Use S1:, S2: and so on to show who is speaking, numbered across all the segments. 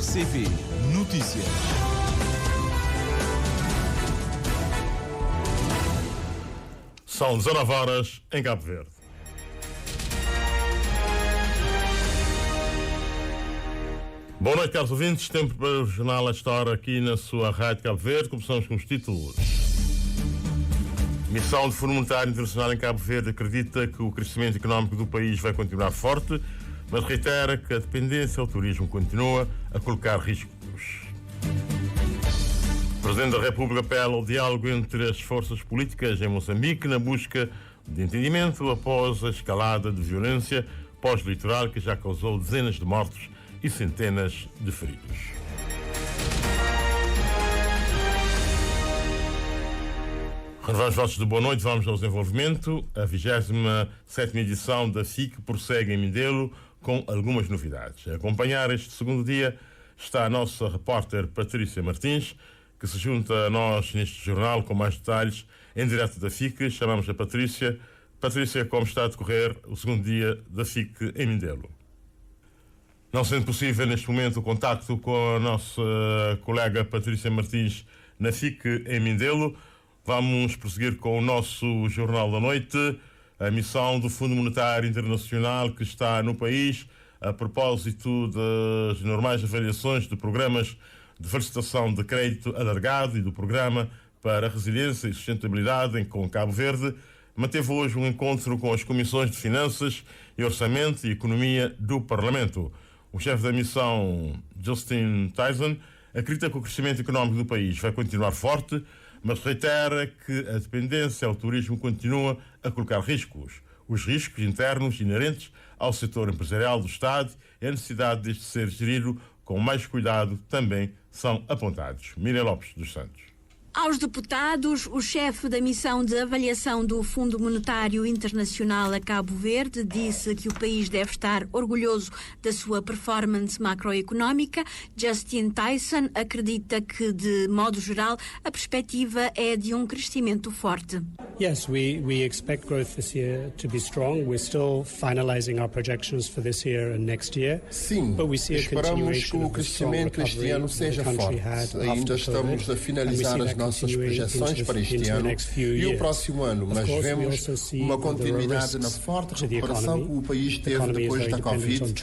S1: PCP Notícias.
S2: São 19 horas em Cabo Verde. Boa noite, caros ouvintes. Tempo para o Jornal A Esta Hora aqui na sua Rádio Cabo Verde. Começamos com os títulos. Missão do Fundo Monetário Internacional em Cabo Verde acredita que o crescimento económico do país vai continuar forte, mas reitera que a dependência ao turismo continua a colocar riscos. O Presidente da República apela ao diálogo entre as forças políticas em Moçambique na busca de entendimento após a escalada de violência pós-litoral que já causou dezenas de mortos e centenas de feridos. Renovamos os votos de boa noite, vamos ao desenvolvimento. A 27ª edição da FIC prossegue em Mindelo com algumas novidades. A acompanhar este segundo dia está a nossa repórter Patrícia Martins, que se junta a nós neste jornal com mais detalhes em direto da FIC. Chamamos a Patrícia. Patrícia, como está a decorrer o segundo dia da FIC em Mindelo? Não sendo possível neste momento o contacto com a nossa colega Patrícia Martins na FIC em Mindelo, vamos prosseguir com o nosso Jornal da Noite. A missão do Fundo Monetário Internacional que está no país a propósito das normais avaliações de programas de facilitação de crédito alargado e do Programa para a Resiliência e Sustentabilidade com Cabo Verde, manteve hoje um encontro com as Comissões de Finanças e Orçamento e Economia do Parlamento. O chefe da missão, Justin Tyson, acredita que o crescimento económico do país vai continuar forte, mas reitera que a dependência ao turismo continua a colocar riscos. Os riscos internos inerentes ao setor empresarial do Estado e a necessidade deste ser gerido com mais cuidado também são apontados. Miriam Lopes dos Santos.
S3: Aos deputados, o chefe da missão de avaliação do Fundo Monetário Internacional a Cabo Verde disse que o país deve estar orgulhoso da sua performance macroeconómica. Justin Tyson acredita que, de modo geral, a perspectiva é de um crescimento forte.
S4: Yes, we expect growth this year to be strong. We're still finalizing our projections for this year and next year.
S5: Sim, esperamos que o crescimento este ano seja forte. Ainda estamos a finalizar as nossas projeções para este ano e o próximo ano, mas vemos uma continuidade na forte recuperação que o país teve depois da Covid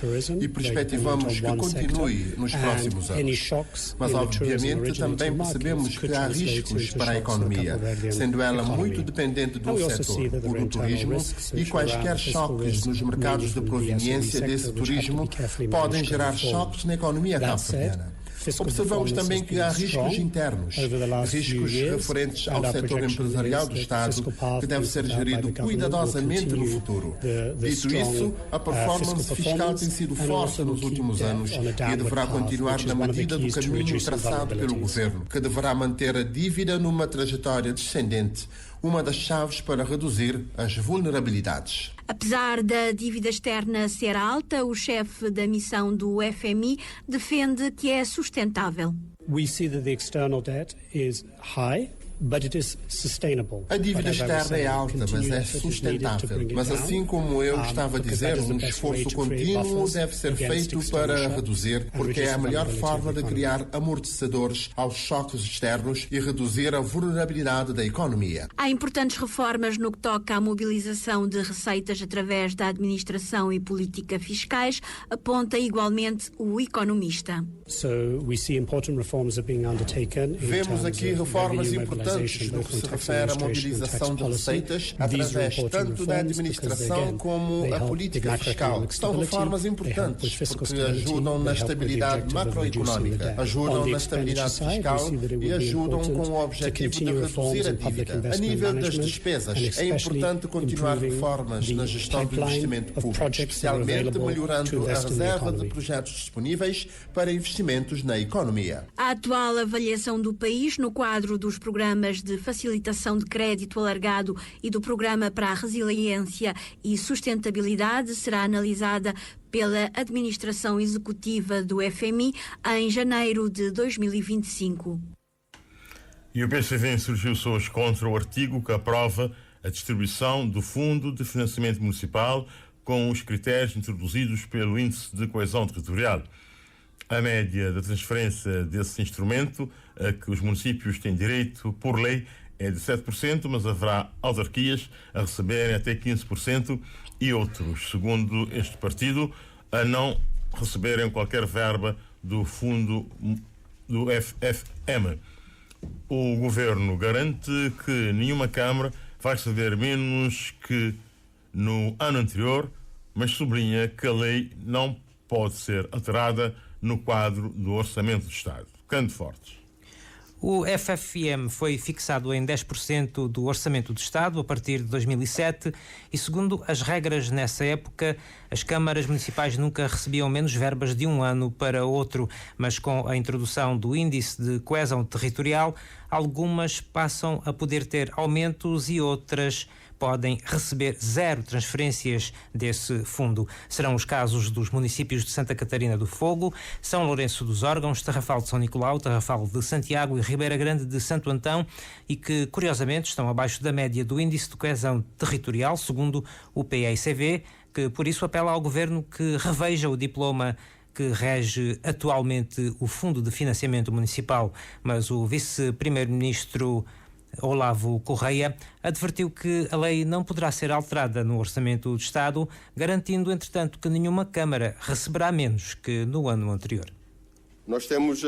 S5: e perspectivamos que continue nos próximos anos. Mas, obviamente, também percebemos que há riscos para a economia, sendo ela muito dependente do setor, do turismo, e quaisquer choques nos mercados de proveniência desse turismo podem gerar choques na economia cabo-verdiana. Observamos também que há riscos internos, riscos referentes ao setor empresarial do Estado, que deve ser gerido cuidadosamente no futuro. Dito isso, a performance fiscal tem sido forte nos últimos anos e deverá continuar na medida do caminho traçado pelo Governo, que deverá manter a dívida numa trajetória descendente, uma das chaves para reduzir as vulnerabilidades.
S3: Apesar da dívida externa ser alta, o chefe da missão do FMI defende que é sustentável.
S4: We see that the external debt is high. But it is sustainable.
S5: A dívida externa é alta, mas é sustentável. Mas assim como eu estava a dizer, um esforço contínuo deve ser feito para reduzir, porque é a melhor forma de criar amortecedores aos choques externos e reduzir a vulnerabilidade da economia.
S3: Há importantes reformas no que toca à mobilização de receitas através da administração e política fiscais, aponta igualmente o economista.
S5: Vemos aqui reformas importantes no que se refere à mobilização de receitas através tanto da administração como a política fiscal. São reformas importantes porque ajudam na estabilidade macroeconómica, ajudam na estabilidade fiscal e ajudam com o objetivo de reduzir a dívida. A nível das despesas, é importante continuar reformas na gestão do investimento público, especialmente melhorando a reserva de projetos disponíveis para investimentos na economia.
S3: A atual avaliação do país no quadro dos programas de facilitação de crédito alargado e do Programa para a Resiliência e Sustentabilidade será analisada pela Administração Executiva do FMI em janeiro de 2025.
S2: E o PCV insurgiu-se hoje contra o artigo que aprova a distribuição do Fundo de Financiamento Municipal com os critérios introduzidos pelo Índice de Coesão Territorial. A média da transferência desse instrumento a que os municípios têm direito por lei é de 7%, mas haverá autarquias a receberem até 15% e outros, segundo este partido, a não receberem qualquer verba do fundo do FFM. O governo garante que nenhuma Câmara vai receber menos que no ano anterior, mas sublinha que a lei não pode ser alterada no quadro do Orçamento do Estado. Canto Fortes.
S1: O FFM foi fixado em 10% do Orçamento do Estado a partir de 2007 e, segundo as regras nessa época, as câmaras municipais nunca recebiam menos verbas de um ano para outro, mas com a introdução do Índice de Coesão Territorial, algumas passam a poder ter aumentos e outras podem receber 0 transferências desse fundo. Serão os casos dos municípios de Santa Catarina do Fogo, São Lourenço dos Órgãos, Tarrafal de São Nicolau, Tarrafal de Santiago e Ribeira Grande de Santo Antão e que, curiosamente, estão abaixo da média do Índice de Coesão Territorial, segundo o PAICV, que por isso apela ao Governo que reveja o diploma que rege atualmente o Fundo de Financiamento Municipal, mas o vice-primeiro-ministro Olavo Correia advertiu que a lei não poderá ser alterada no Orçamento do Estado, garantindo, entretanto, que nenhuma Câmara receberá menos que no ano anterior.
S5: Nós temos,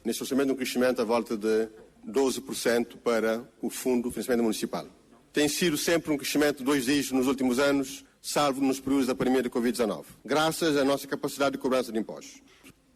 S5: neste orçamento, um crescimento à volta de 12% para o Fundo de Financiamento Municipal. Tem sido sempre um crescimento de 2 dígitos nos últimos anos, salvo nos períodos da pandemia de Covid-19, graças à nossa capacidade de cobrança de impostos.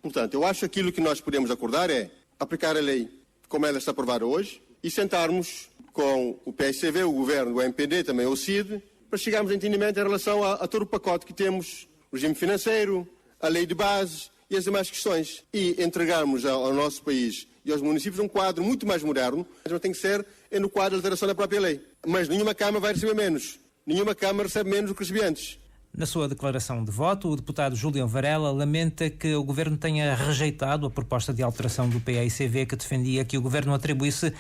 S5: Portanto, eu acho que aquilo que nós podemos acordar é aplicar a lei como ela está aprovada hoje, e sentarmos com o PSCV, o Governo, o MPD, também o CID, para chegarmos a entendimento em relação a todo o pacote que temos, o regime financeiro, a lei de base e as demais questões. E entregarmos ao nosso país e aos municípios um quadro muito mais moderno, mas não tem que ser no quadro de alteração da própria lei. Mas nenhuma Câmara vai receber menos. Nenhuma Câmara recebe menos do que recebe antes.
S1: Na sua declaração de voto, o deputado Julião Varela lamenta que o Governo tenha rejeitado a proposta de alteração do PAICV que defendia que o Governo atribuísse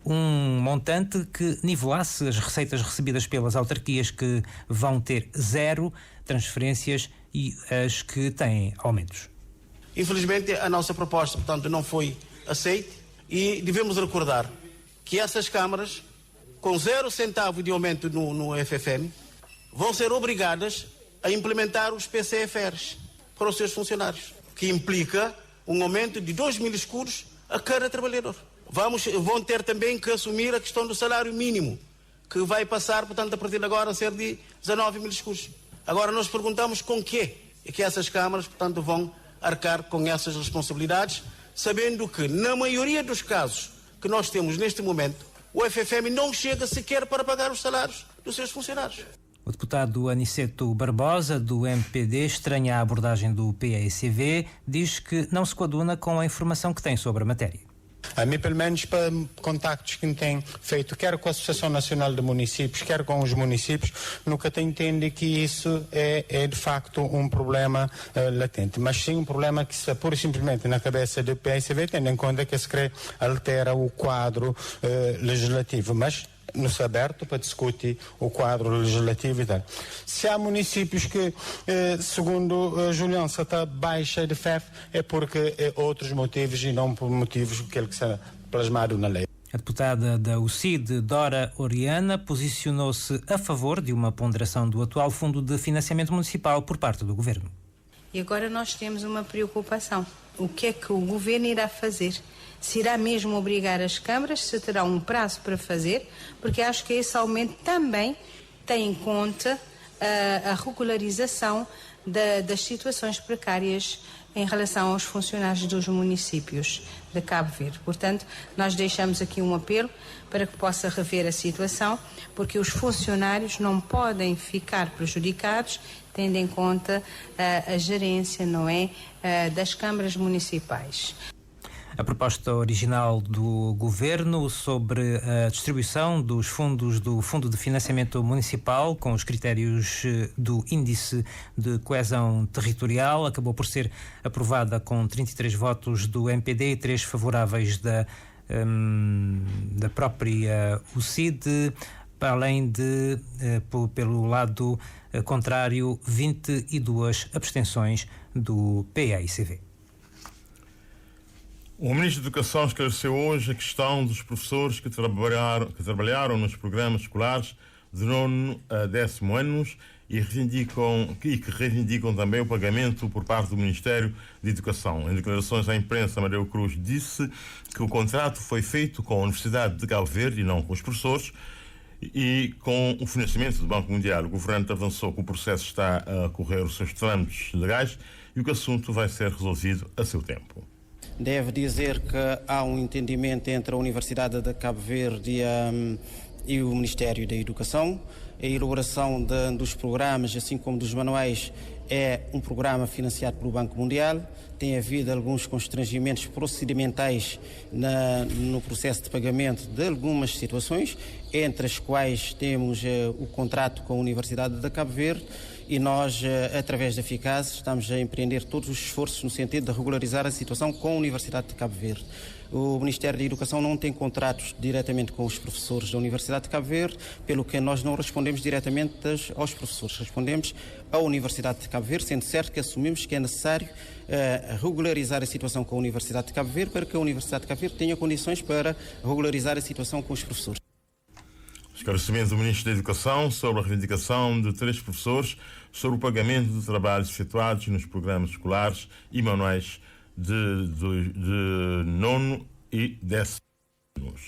S1: um montante que nivelasse as receitas recebidas pelas autarquias que vão ter 0 transferências e as que têm aumentos.
S6: Infelizmente, a nossa proposta, portanto, não foi aceita e devemos recordar que essas câmaras, com 0 centavo de aumento no FFM, vão ser obrigadas a implementar os PCFRs para os seus funcionários, que implica um aumento de 2.000 escudos a cada trabalhador. Vão ter também que assumir a questão do salário mínimo, que vai passar, portanto, a partir de agora a ser de 19.000 escudos. Agora nós perguntamos com que é que essas câmaras, portanto, vão arcar com essas responsabilidades, sabendo que, na maioria dos casos que nós temos neste momento, o FFM não chega sequer para pagar os salários dos seus funcionários.
S1: O deputado Aniceto Barbosa, do MPD, estranha a abordagem do PAICV, diz que não se coaduna com a informação que tem sobre a matéria.
S7: A mim, pelo menos, para contactos que me têm feito, quer com a Associação Nacional de Municípios, quer com os municípios, nunca te entende que isso é de facto um problema latente. Mas sim um problema que está pura e simplesmente na cabeça do PAICV, tendo em conta que se altera o quadro legislativo. Mas nos aberto para discutir o quadro legislativo e tal. Se há municípios que, segundo Julião, se está baixa de FEF, é porque é outros motivos e não por motivos que está plasmado na lei.
S1: A deputada da UCID, Dora Oriana, posicionou-se a favor de uma ponderação do atual Fundo de Financiamento Municipal por parte do Governo.
S8: E agora nós temos uma preocupação. O que é que o Governo irá fazer? Se irá mesmo obrigar as câmaras, se terá um prazo para fazer, porque acho que esse aumento também tem em conta a regularização das situações precárias em relação aos funcionários dos municípios de Cabo Verde. Portanto, nós deixamos aqui um apelo para que possa rever a situação, porque os funcionários não podem ficar prejudicados, tendo em conta a gerência, não é, das câmaras municipais.
S1: A proposta original do Governo sobre a distribuição dos fundos do Fundo de Financiamento Municipal com os critérios do Índice de Coesão Territorial acabou por ser aprovada com 33 votos do MPD e 3 favoráveis da própria UCID, além de, pelo lado contrário, 22 abstenções do PAICV.
S2: O Ministro da Educação esclareceu hoje a questão dos professores que trabalharam nos programas escolares de 9º a 10º anos e que reivindicam também o pagamento por parte do Ministério da Educação. Em declarações à imprensa, Amadeu Cruz disse que o contrato foi feito com a Universidade de Cabo Verde e não com os professores, e com o financiamento do Banco Mundial. O governante avançou que o processo está a correr os seus trâmites legais e que o assunto vai ser resolvido a seu tempo.
S9: Deve dizer que há um entendimento entre a Universidade de Cabo Verde e o Ministério da Educação. A elaboração dos programas, assim como dos manuais, é um programa financiado pelo Banco Mundial. Tem havido alguns constrangimentos procedimentais no processo de pagamento de algumas situações, entre as quais temos o contrato com a Universidade de Cabo Verde, e nós, através da FICAS, estamos a empreender todos os esforços no sentido de regularizar a situação com a Universidade de Cabo Verde. O Ministério da Educação não tem contratos diretamente com os professores da Universidade de Cabo Verde, pelo que nós não respondemos diretamente aos professores, respondemos à Universidade de Cabo Verde, sendo certo que assumimos que é necessário regularizar a situação com a Universidade de Cabo Verde para que a Universidade de Cabo Verde tenha condições para regularizar a situação com os professores.
S2: Esclarecimento do Ministro da Educação sobre a reivindicação de 3 professores sobre o pagamento de trabalhos efetuados nos programas escolares e manuais de 9º e 10º anos.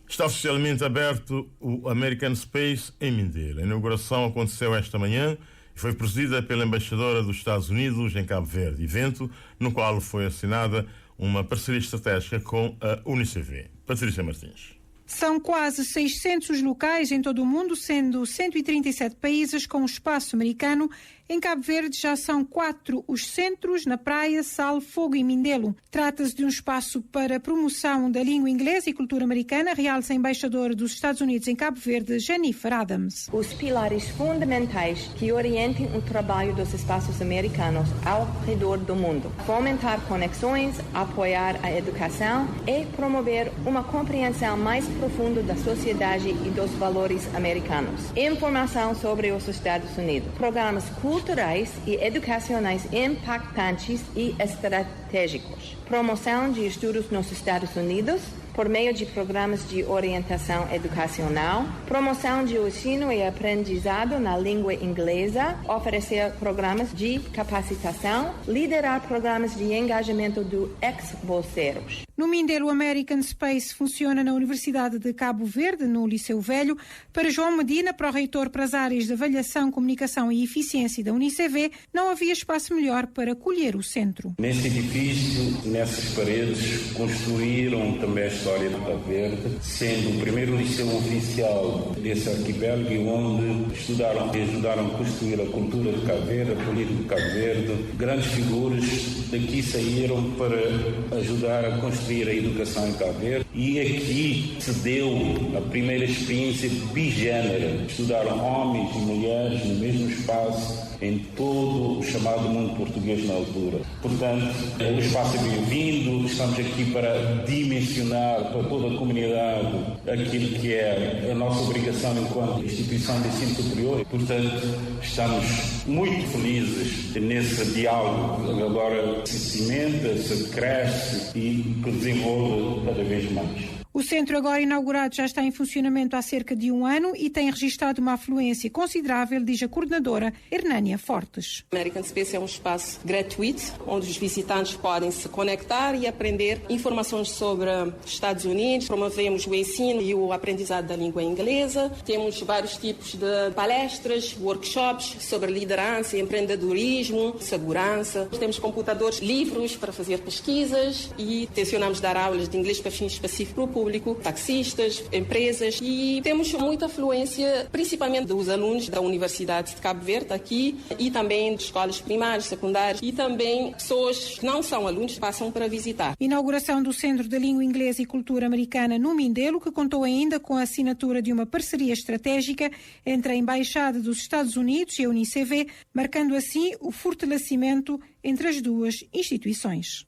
S2: Está oficialmente aberto o American Space em Mindelo. A inauguração aconteceu esta manhã e foi presidida pela embaixadora dos Estados Unidos em Cabo Verde, evento no qual foi assinada uma parceria estratégica com a UNICEF. Patrícia Martins.
S10: São quase 600 locais em todo o mundo, sendo 137 países com o espaço americano. Em Cabo Verde já são 4 os centros na Praia, Sal, Fogo e Mindelo. Trata-se de um espaço para promoção da língua inglesa e cultura americana, realça a embaixadora dos Estados Unidos em Cabo Verde, Jennifer Adams.
S11: Os pilares fundamentais que orientem o trabalho dos espaços americanos ao redor do mundo. Fomentar conexões, apoiar a educação e promover uma compreensão mais profunda da sociedade e dos valores americanos. Informação sobre os Estados Unidos. Programas culturais e educacionais impactantes e estratégicos. Promoção de estudos nos Estados Unidos por meio de programas de orientação educacional, promoção de ensino e aprendizado na língua inglesa, oferecer programas de capacitação, liderar programas de engajamento do ex-bolseiros.
S10: No Mindelo, o American Space funciona na Universidade de Cabo Verde, no Liceu Velho. Para João Medina, pró-reitor para as áreas de avaliação, comunicação e eficiência da UNICEF, não havia espaço melhor para acolher o centro.
S12: Neste edifício, nessas paredes, construíram também a história de Cabo Verde, sendo o primeiro liceu oficial desse arquipélago, onde estudaram e ajudaram a construir a cultura de Cabo Verde, a política de Cabo Verde. Grandes figuras daqui saíram para ajudar a construir a educação em Cabo Verde, e aqui se deu a primeira experiência bigênera. Estudaram homens e mulheres no mesmo espaço em todo o chamado mundo português na altura. Portanto, o espaço é bem-vindo, estamos aqui para dimensionar para toda a comunidade aquilo que é a nossa obrigação enquanto instituição de ensino superior. Portanto, estamos muito felizes nesse diálogo que agora se cimenta, se cresce e que desenvolve cada vez mais.
S10: O centro, agora inaugurado, já está em funcionamento há cerca de 1 ano e tem registrado uma afluência considerável, diz a coordenadora Hernânia Fortes.
S13: O American Space é um espaço gratuito, onde os visitantes podem se conectar e aprender informações sobre Estados Unidos. Promovemos o ensino e o aprendizado da língua inglesa. Temos vários tipos de palestras, workshops sobre liderança, empreendedorismo, segurança. Temos computadores, livros para fazer pesquisas e tencionamos dar aulas de inglês para fins específicos para o público, taxistas, empresas, e temos muita afluência, principalmente dos alunos da Universidade de Cabo Verde aqui e também de escolas primárias, secundárias, e também pessoas que não são alunos passam para visitar.
S10: Inauguração do Centro de Língua Inglesa e Cultura Americana no Mindelo, que contou ainda com a assinatura de uma parceria estratégica entre a Embaixada dos Estados Unidos e a UNICEF, marcando assim o fortalecimento entre as duas instituições.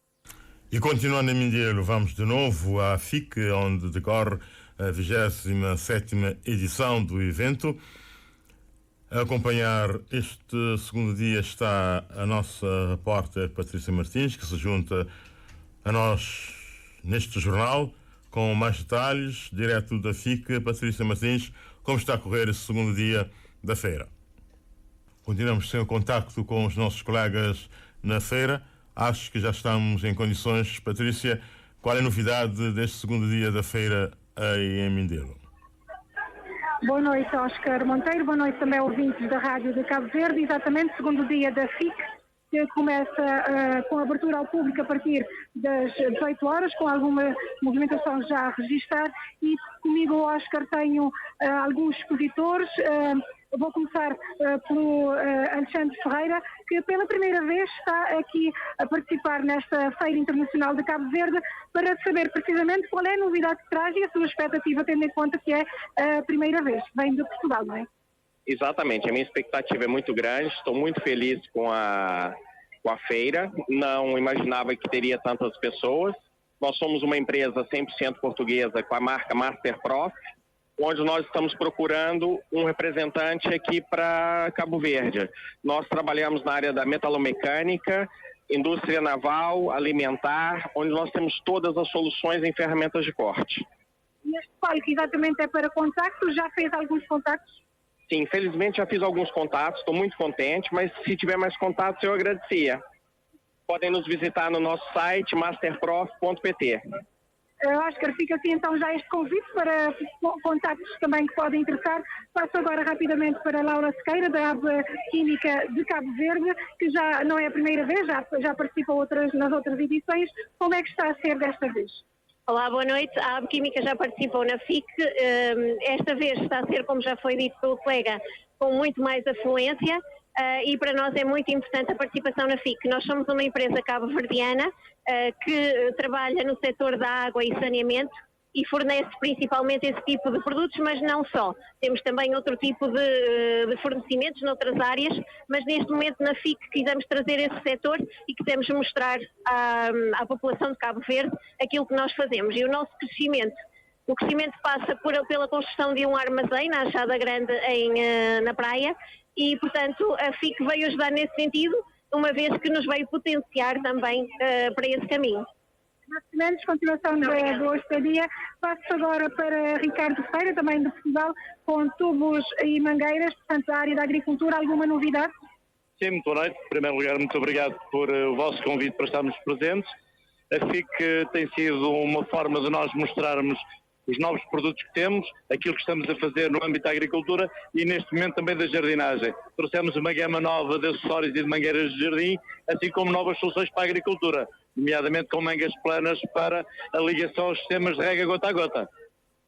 S2: E continuando em Mindelo, vamos de novo à FIC, onde decorre a 27ª edição do evento. A acompanhar este segundo dia está a nossa repórter Patrícia Martins, que se junta a nós neste jornal com mais detalhes, direto da FIC. Patrícia Martins, como está a correr esse segundo dia da feira? Continuamos sem o contacto com os nossos colegas na feira. Acho que já estamos em condições. Patrícia, qual é a novidade deste segundo dia da feira em Mindelo?
S10: Boa noite, Oscar Monteiro. Boa noite também, ouvintes da Rádio de Cabo Verde. Exatamente, segundo dia da FIC, que começa com a abertura ao público a partir das 18 horas, com alguma movimentação já a registrar. E comigo, Oscar, tenho alguns expositores. Vou começar pelo Alexandre Ferreira, que pela primeira vez está aqui a participar nesta Feira Internacional de Cabo Verde, para saber precisamente qual é a novidade que traz e a sua expectativa, tendo em conta que é a primeira vez. Vem de Portugal, não é?
S14: Exatamente, a minha expectativa é muito grande, estou muito feliz com a feira, não imaginava que teria tantas pessoas. Nós somos uma empresa 100% portuguesa com a marca Masterprof, onde nós estamos procurando um representante aqui para Cabo Verde. Nós trabalhamos na área da metalomecânica, indústria naval, alimentar, onde nós temos todas as soluções em ferramentas de corte.
S10: E este palco exatamente é para contactos? Já fez alguns contactos?
S14: Sim, infelizmente já fiz alguns contatos, estou muito contente, mas se tiver mais contatos eu agradecia. Podem nos visitar no nosso site masterprof.pt.
S10: Oscar, fica assim então já este convite para contactos também que podem interessar. Passo agora rapidamente para Laura Sequeira, da AB Química de Cabo Verde, que já não é a primeira vez, já participa nas outras edições. Como é que está a ser desta vez?
S15: Olá, boa noite. A AB Química já participou na FIC. Esta vez está a ser, como já foi dito pelo colega, com muito mais afluência. E para nós é muito importante a participação na FIC. Nós somos uma empresa cabo-verdiana que trabalha no setor da água e saneamento e fornece principalmente esse tipo de produtos, mas não só. Temos também outro tipo de fornecimentos noutras áreas, mas neste momento na FIC quisemos trazer esse setor e quisemos mostrar à população de Cabo Verde aquilo que nós fazemos. E o nosso crescimento, o crescimento passa pela construção de um armazém na Achada Grande na praia, e, portanto, a FIC veio ajudar nesse sentido, uma vez que nos veio potenciar também para esse caminho.
S10: Agradecimentos, continuação da boa estadia. Passo agora para Ricardo Feira, também de Portugal, com tubos e mangueiras, portanto, da área da agricultura. Alguma novidade?
S16: Sim, muito boa noite. Em primeiro lugar, muito obrigado por o vosso convite para estarmos presentes. A FIC tem sido uma forma de nós mostrarmos os novos produtos que temos, aquilo que estamos a fazer no âmbito da agricultura e neste momento também da jardinagem. Trouxemos uma gama nova de acessórios e de mangueiras de jardim, assim como novas soluções para a agricultura, nomeadamente com mangas planas para a ligação aos sistemas de rega gota a gota.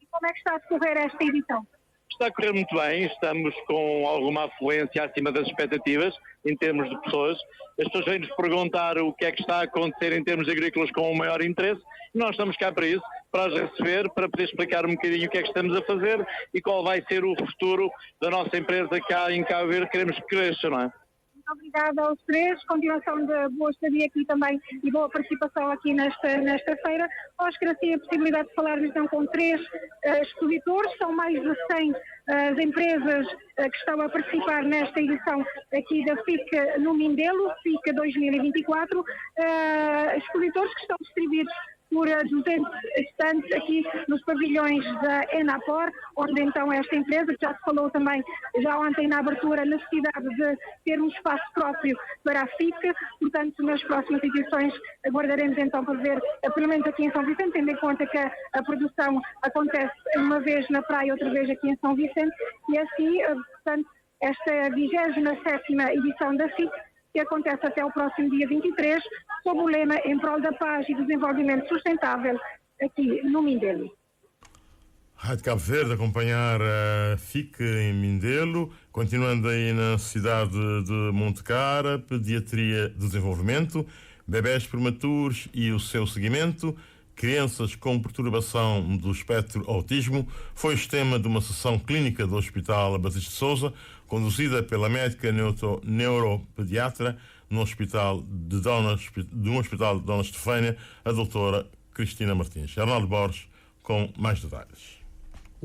S10: E como é que está a decorrer esta edição?
S16: Está a correr muito bem, estamos com alguma afluência acima das expectativas em termos de pessoas. As pessoas vêm-nos perguntar o que é que está a acontecer em termos agrícolas com o maior interesse e nós estamos cá para isso, para as receber, para poder explicar um bocadinho o que é que estamos a fazer e qual vai ser o futuro da nossa empresa cá em Cabo Verde. Queremos que cresça, não é?
S10: Muito obrigada aos três, continuação de boa estadia aqui também e boa participação aqui nesta feira. Oscar, assim, a possibilidade de falar então com três expositores, são mais de 100 as empresas que estão a participar nesta edição aqui da FIC no Mindelo, FIC 2024, expositores que estão distribuídos por 200 estantes aqui nos pavilhões da Enapor, onde então esta empresa, que já se falou também já ontem na abertura, a necessidade de ter um espaço próprio para a FIC, portanto nas próximas edições aguardaremos então para ver, pelo menos aqui em São Vicente, tendo em conta que a produção acontece uma vez na praia, outra vez aqui em São Vicente, e assim, portanto, esta 27ª edição da FIC, que acontece até o próximo dia 23, sob o lema Em Prol da Paz e Desenvolvimento Sustentável, aqui no Mindelo.
S2: Rádio Cabo Verde, acompanhar a FIC em Mindelo, continuando aí na cidade de Montecara, Pediatria de Desenvolvimento, bebés prematuros e o seu seguimento, crianças com perturbação do espectro autismo, foi o tema de uma sessão clínica do Hospital Batista de Sousa, conduzida pela médica neuropediatra no hospital de Dona Estefânia, a doutora Cristina Martins. Arnaldo Borges com mais detalhes.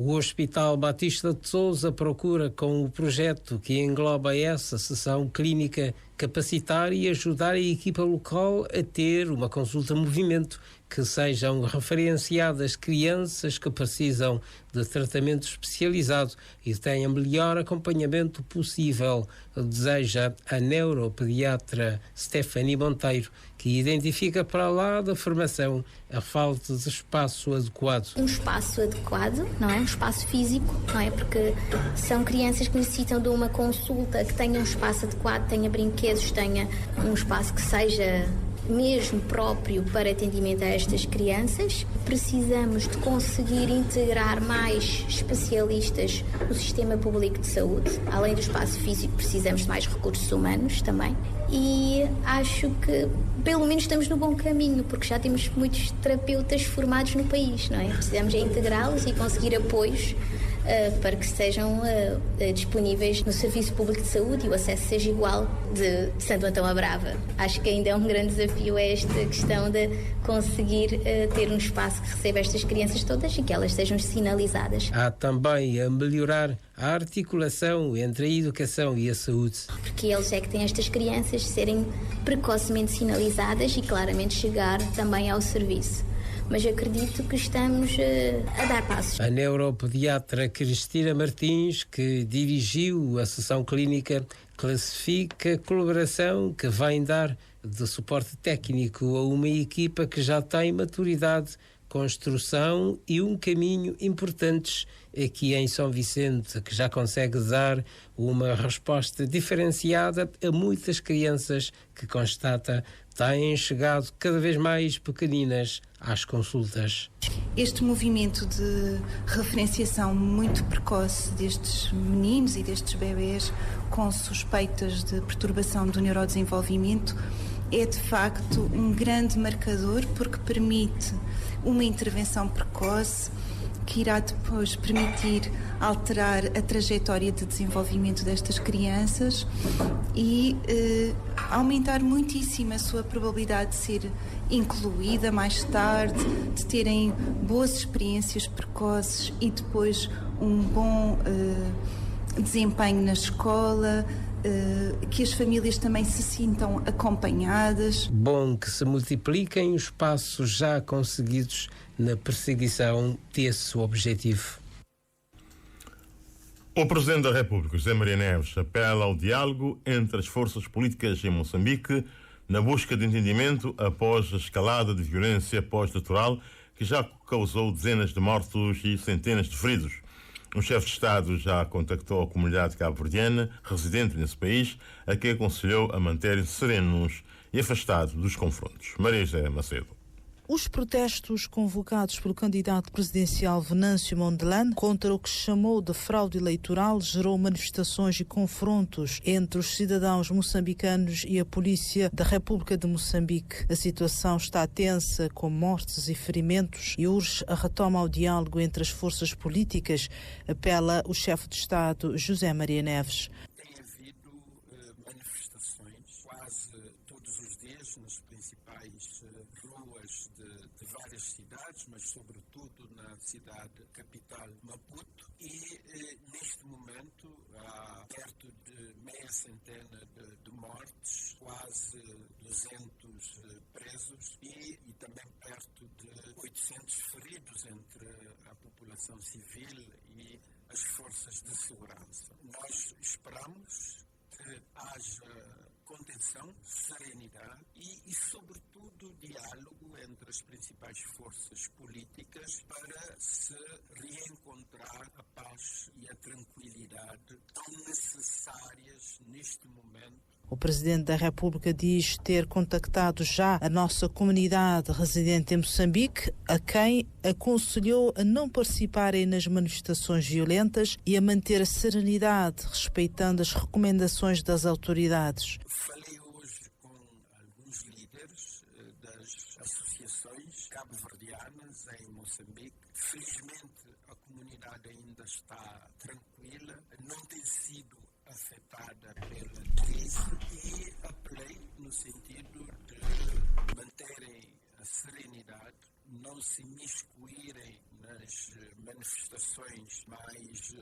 S17: O Hospital Batista de Sousa procura, com o projeto que engloba essa sessão clínica, capacitar e ajudar a equipa local a ter uma consulta movimento, que sejam referenciadas crianças que precisam de tratamento especializado e tenham melhor acompanhamento possível, deseja a neuropediatra Stephanie Monteiro, que identifica para lá da formação a falta de espaço adequado.
S18: Um espaço adequado, não é? Um espaço físico, não é? Porque são crianças que necessitam de uma consulta que tenha um espaço adequado, tenha brinquedos, tenha um espaço que seja mesmo próprio para atendimento a estas crianças. Precisamos de conseguir integrar mais especialistas no sistema público de saúde. Além do espaço físico, precisamos de mais recursos humanos também. E acho que, pelo menos, estamos no bom caminho, porque já temos muitos terapeutas formados no país, não é? Precisamos de integrá-los e conseguir apoios para que estejam disponíveis no Serviço Público de Saúde e o acesso seja igual de Santo Antão a Brava. Acho que ainda é um grande desafio esta questão de conseguir ter um espaço que receba estas crianças todas e que elas sejam sinalizadas.
S17: Há também a melhorar a articulação entre a educação e a saúde.
S18: Porque eles é que têm estas crianças serem precocemente sinalizadas e claramente chegar também ao serviço. Mas acredito que estamos a dar passos.
S17: A neuropediatra Cristina Martins, que dirigiu a sessão clínica, classifica a colaboração que vem dar de suporte técnico a uma equipa que já tem maturidade, construção e um caminho importantes aqui em São Vicente, que já consegue dar uma resposta diferenciada a muitas crianças que, constata, têm chegado cada vez mais pequeninas às consultas.
S19: Este movimento de referenciação muito precoce destes meninos e destes bebés com suspeitas de perturbação do neurodesenvolvimento é de facto um grande marcador, porque permite uma intervenção precoce que irá depois permitir alterar a trajetória de desenvolvimento destas crianças e aumentar muitíssimo a sua probabilidade de ser incluída mais tarde, de terem boas experiências precoces e depois um bom desempenho na escola, que as famílias também se sintam acompanhadas.
S17: Bom que se multipliquem os passos já conseguidos na perseguição desse objetivo.
S2: O Presidente da República, José Maria Neves, apela ao diálogo entre as forças políticas em Moçambique na busca de entendimento após a escalada de violência pós-eleitoral que já causou dezenas de mortos e centenas de feridos. O chefe de Estado já contactou a comunidade cabo-verdiana residente nesse país, a que aconselhou a manterem-se serenos e afastados dos confrontos. Maria José Macedo.
S20: Os protestos convocados pelo candidato presidencial Venâncio Mondlane contra o que chamou de fraude eleitoral gerou manifestações e confrontos entre os cidadãos moçambicanos e a polícia da República de Moçambique. A situação está tensa, com mortes e ferimentos, e urge a retoma ao diálogo entre as forças políticas, apela o chefe de Estado José Maria Neves.
S21: Tem havido manifestações quase todos os dias nas principais ruas de várias cidades, mas sobretudo na cidade capital Maputo, e neste momento há perto de meia centena de mortes, quase 200 presos e também perto de 800 feridos entre a população civil e as forças de segurança. Nós esperamos que haja contenção, serenidade e sobretudo, diálogo entre as principais forças políticas para se reencontrar a paz e a tranquilidade tão necessárias neste momento.
S20: O Presidente da República diz ter contactado já a nossa comunidade residente em Moçambique, a quem aconselhou a não participarem nas manifestações violentas e a manter a serenidade, respeitando as recomendações das autoridades.
S21: Falei hoje com alguns líderes das associações cabo-verdianas em Moçambique. Felizmente, a comunidade ainda está tranquila, não tem sido afetada pela crise, e apelei no sentido de manterem a serenidade, não se miscuírem nas manifestações mais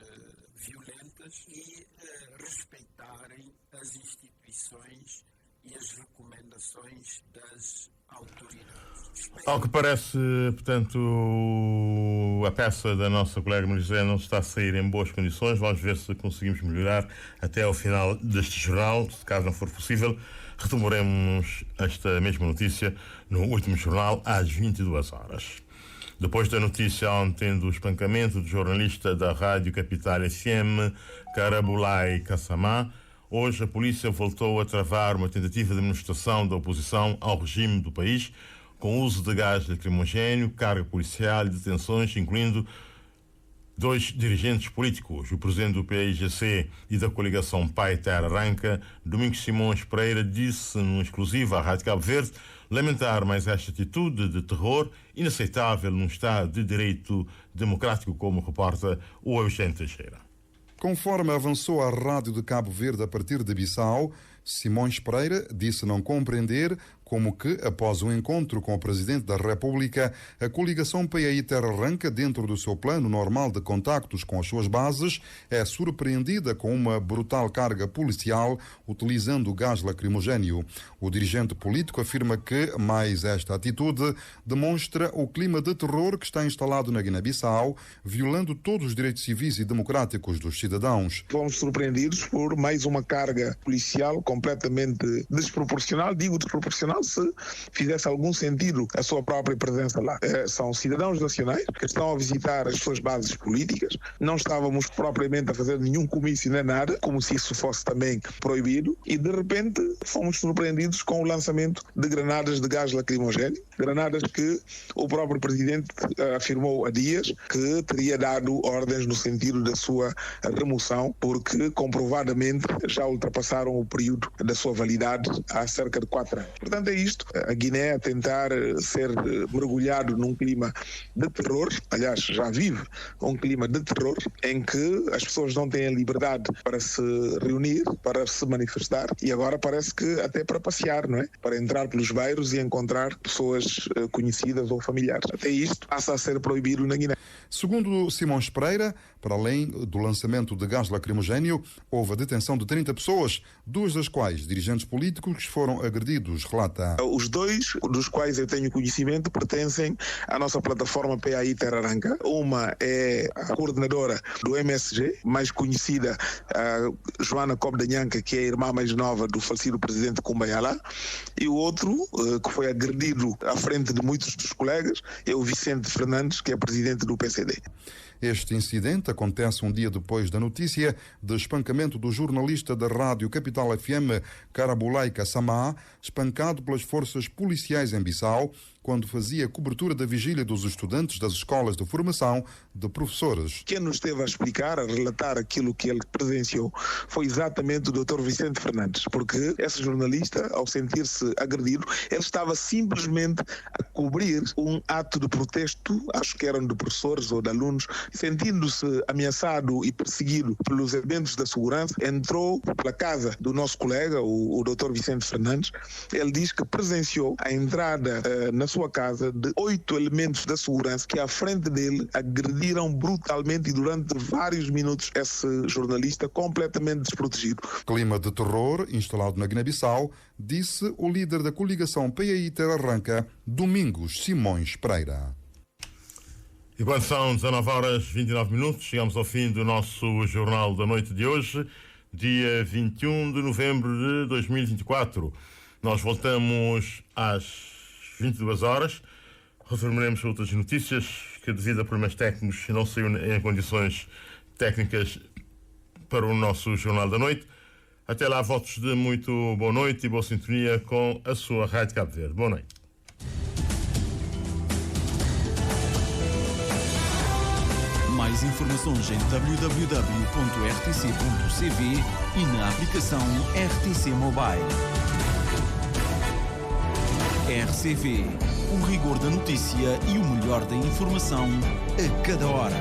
S21: violentas e respeitarem as instituições e as recomendações das autoridades.
S2: Ao que parece, portanto, a peça da nossa colega Maria não está a sair em boas condições. Vamos ver se conseguimos melhorar até ao final deste jornal. Se caso não for possível, retomaremos esta mesma notícia no último jornal às 22 horas. Depois da notícia ontem do espancamento do jornalista da Rádio Capital FM, Karabulai Kassamá, hoje a polícia voltou a travar uma tentativa de manifestação da oposição ao regime do país, com uso de gás lacrimogéneo, carga policial e detenções, incluindo 2 dirigentes políticos. O presidente do PAIGC e da coligação Pai Terra Arranca, Domingos Simões Pereira, disse num exclusivo à Rádio Cabo Verde lamentar mais esta atitude de terror inaceitável num Estado de direito democrático, como reporta o Eugênio Teixeira.
S4: Conforme avançou a Rádio de Cabo Verde a partir de Bissau, Simões Pereira disse não compreender como que, após um encontro com o Presidente da República, a coligação PAI Terra Arranca, dentro do seu plano normal de contactos com as suas bases, é surpreendida com uma brutal carga policial utilizando gás lacrimogéneo. O dirigente político afirma que, mais esta atitude, demonstra o clima de terror que está instalado na Guiné-Bissau, violando todos os direitos civis e democráticos dos cidadãos.
S22: Fomos surpreendidos por mais uma carga policial completamente desproporcional, digo desproporcional, se fizesse algum sentido a sua própria presença lá. São cidadãos nacionais que estão a visitar as suas bases políticas. Não estávamos propriamente a fazer nenhum comício nem nada, como se isso fosse também proibido, e de repente fomos surpreendidos com o lançamento de granadas de gás lacrimogéneo, granadas que o próprio Presidente afirmou há dias que teria dado ordens no sentido da sua remoção, porque comprovadamente já ultrapassaram o período da sua validade há cerca de 4 anos. Portanto, é isto. A Guiné a tentar ser mergulhado num clima de terror, aliás, já vive um clima de terror, em que as pessoas não têm a liberdade para se reunir, para se manifestar, e agora parece que até para passear, não é? Para entrar pelos bairros e encontrar pessoas conhecidas ou familiares. Até isto passa a ser proibido na Guiné.
S4: Segundo Simões Pereira, para além do lançamento de gás lacrimogéneo, houve a detenção de 30 pessoas, 2 das quais dirigentes políticos foram agredidos, relata.
S22: Os 2 dos quais eu tenho conhecimento pertencem à nossa plataforma PAI Terra Arranca. Uma é a coordenadora do MSG, mais conhecida, a Joana Cobdanhanca, que é a irmã mais nova do falecido presidente Kumbayala, e o outro, que foi agredido à frente de muitos dos colegas, é o Vicente Fernandes, que é presidente do PCD.
S4: Este incidente acontece um dia depois da notícia de espancamento do jornalista da Rádio Capital FM, Karabulai Kassamá, espancado pelas forças policiais em Bissau, quando fazia cobertura da vigília dos estudantes das escolas de formação de professores.
S22: Quem nos esteve a explicar, a relatar aquilo que ele presenciou, foi exatamente o Dr. Vicente Fernandes, porque esse jornalista, ao sentir-se agredido, ele estava simplesmente a cobrir um ato de protesto, acho que eram de professores ou de alunos, sentindo-se ameaçado e perseguido pelos elementos da segurança, entrou pela casa do nosso colega, o Dr. Vicente Fernandes. Ele diz que presenciou a entrada na sua casa de 8 elementos da segurança que à frente dele agrediram brutalmente e durante vários minutos esse jornalista completamente desprotegido.
S4: Clima de terror instalado na Guiné-Bissau, disse o líder da coligação PAI Terra Arranca, Domingos Simões Pereira.
S2: E quando são 19 horas e 29 minutos, chegamos ao fim do nosso Jornal da Noite de hoje, dia 21 de novembro de 2024. Nós voltamos às 22 horas. Resumiremos outras notícias que, devido a problemas técnicos, não saiu em condições técnicas para o nosso Jornal da Noite. Até lá, votos de muito boa noite e boa sintonia com a sua Rádio Cabo Verde. Boa noite.
S23: Mais informações em www.rtc.cv e na aplicação RTC Mobile. RCV, o rigor da notícia e o melhor da informação a cada hora.